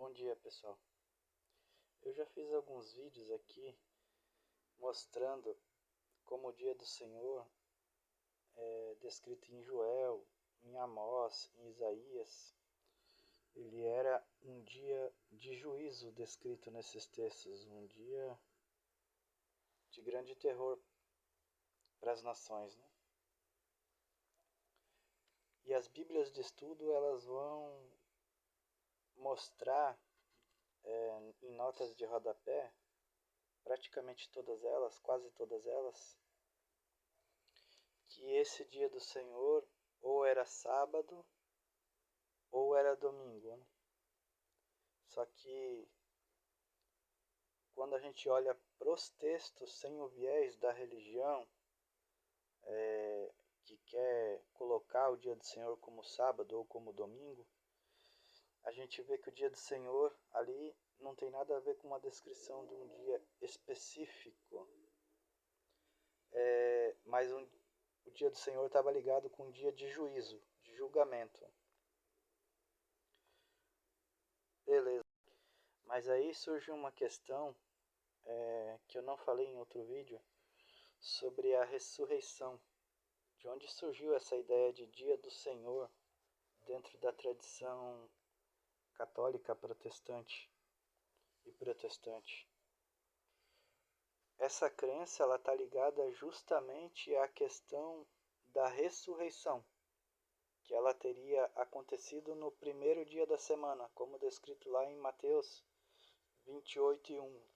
Bom dia, pessoal. Eu já fiz alguns vídeos aqui mostrando como o dia do Senhor é descrito em Joel, em Amós, em Isaías. Ele era um dia de juízo descrito nesses textos, um dia de grande terror para as nações, né? E as Bíblias de estudo elas vão mostrar em notas de rodapé, praticamente todas elas, quase todas elas, que esse dia do Senhor ou era sábado ou era domingo, né? Só que quando a gente olha para os textos sem o viés da religião, que quer colocar o dia do Senhor como sábado ou como domingo, a gente vê que o dia do Senhor ali não tem nada a ver com uma descrição de um dia específico, mas o dia do Senhor estava ligado com um dia de juízo, de julgamento. Beleza. Mas aí surge uma questão que eu não falei em outro vídeo, sobre a ressurreição. De onde surgiu essa ideia de dia do Senhor dentro da tradição católica protestante e protestante? Essa crença ela está ligada justamente à questão da ressurreição, que ela teria acontecido no primeiro dia da semana, como descrito lá em Mateus 28:1.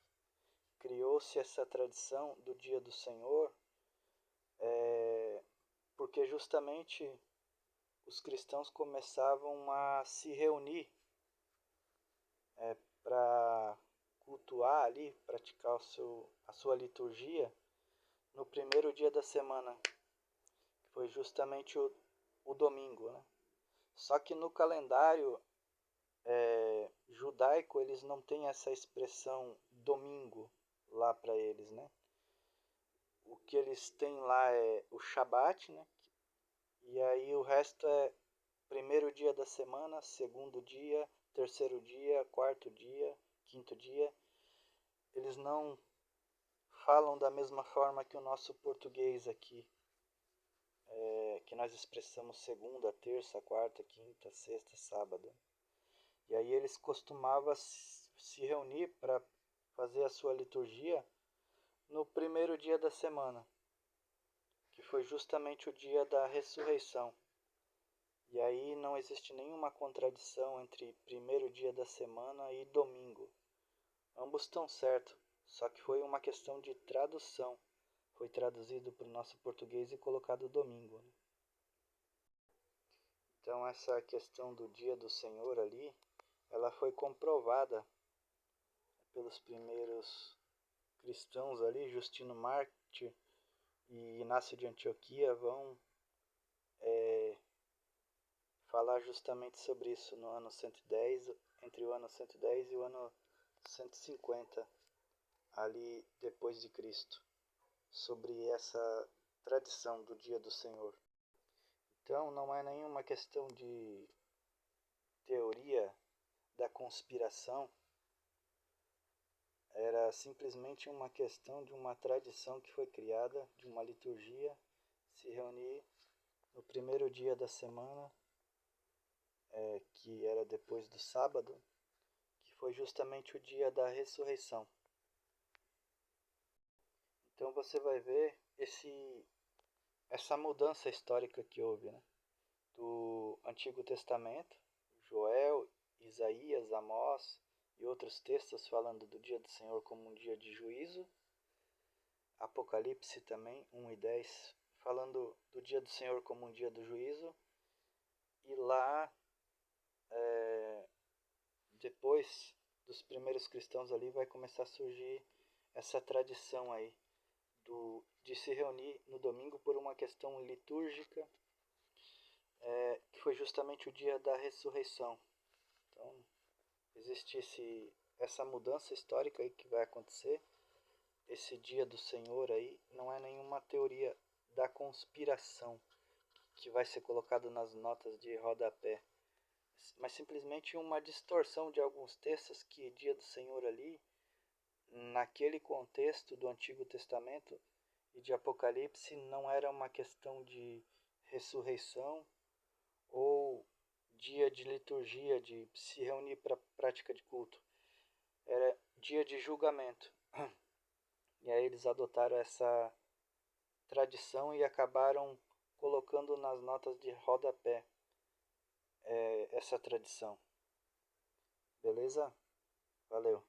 Criou-se essa tradição do dia do Senhor porque justamente os cristãos começavam a se reunir para cultuar ali, praticar a sua liturgia no primeiro dia da semana, que foi justamente o domingo, né? Só que no calendário judaico eles não têm essa expressão domingo lá para eles, né? O que eles têm lá é o Shabat, né? E aí o resto é primeiro dia da semana, segundo dia, terceiro dia, quarto dia, quinto dia. Eles não falam da mesma forma que o nosso português aqui, que nós expressamos segunda, terça, quarta, quinta, sexta, sábado. E aí eles costumavam se reunir para fazer a sua liturgia no primeiro dia da semana, que foi justamente o dia da ressurreição. E aí não existe nenhuma contradição entre primeiro dia da semana e domingo. Ambos estão certos, só que foi uma questão de tradução. Foi traduzido para o nosso português e colocado domingo, né? Então essa questão do dia do Senhor ali, ela foi comprovada pelos primeiros cristãos ali, Justino Mártir e Inácio de Antioquia vão falar justamente sobre isso no ano 110, entre o ano 110 e o ano 150, ali depois de Cristo, sobre essa tradição do dia do Senhor. Então não é nenhuma questão de teoria da conspiração, era simplesmente uma questão de uma tradição que foi criada, de uma liturgia, se reunir no primeiro dia da semana, que era depois do sábado, que foi justamente o dia da ressurreição. Então você vai ver essa mudança histórica que houve, né? Do Antigo Testamento, Joel, Isaías, Amós e outros textos falando do dia do Senhor como um dia de juízo. Apocalipse também, 1:10, falando do dia do Senhor como um dia do juízo. E lá, depois dos primeiros cristãos ali, vai começar a surgir essa tradição aí de se reunir no domingo por uma questão litúrgica, que foi justamente o dia da ressurreição. Então, existe essa mudança histórica aí que vai acontecer. Esse dia do Senhor aí não é nenhuma teoria da conspiração que vai ser colocado nas notas de rodapé. mas simplesmente uma distorção de alguns textos que dia do Senhor ali, naquele contexto do Antigo Testamento e de Apocalipse, não era uma questão de ressurreição ou dia de liturgia, de se reunir para prática de culto. Era dia de julgamento. E aí eles adotaram essa tradição e acabaram colocando nas notas de rodapé essa tradição. Beleza? Valeu.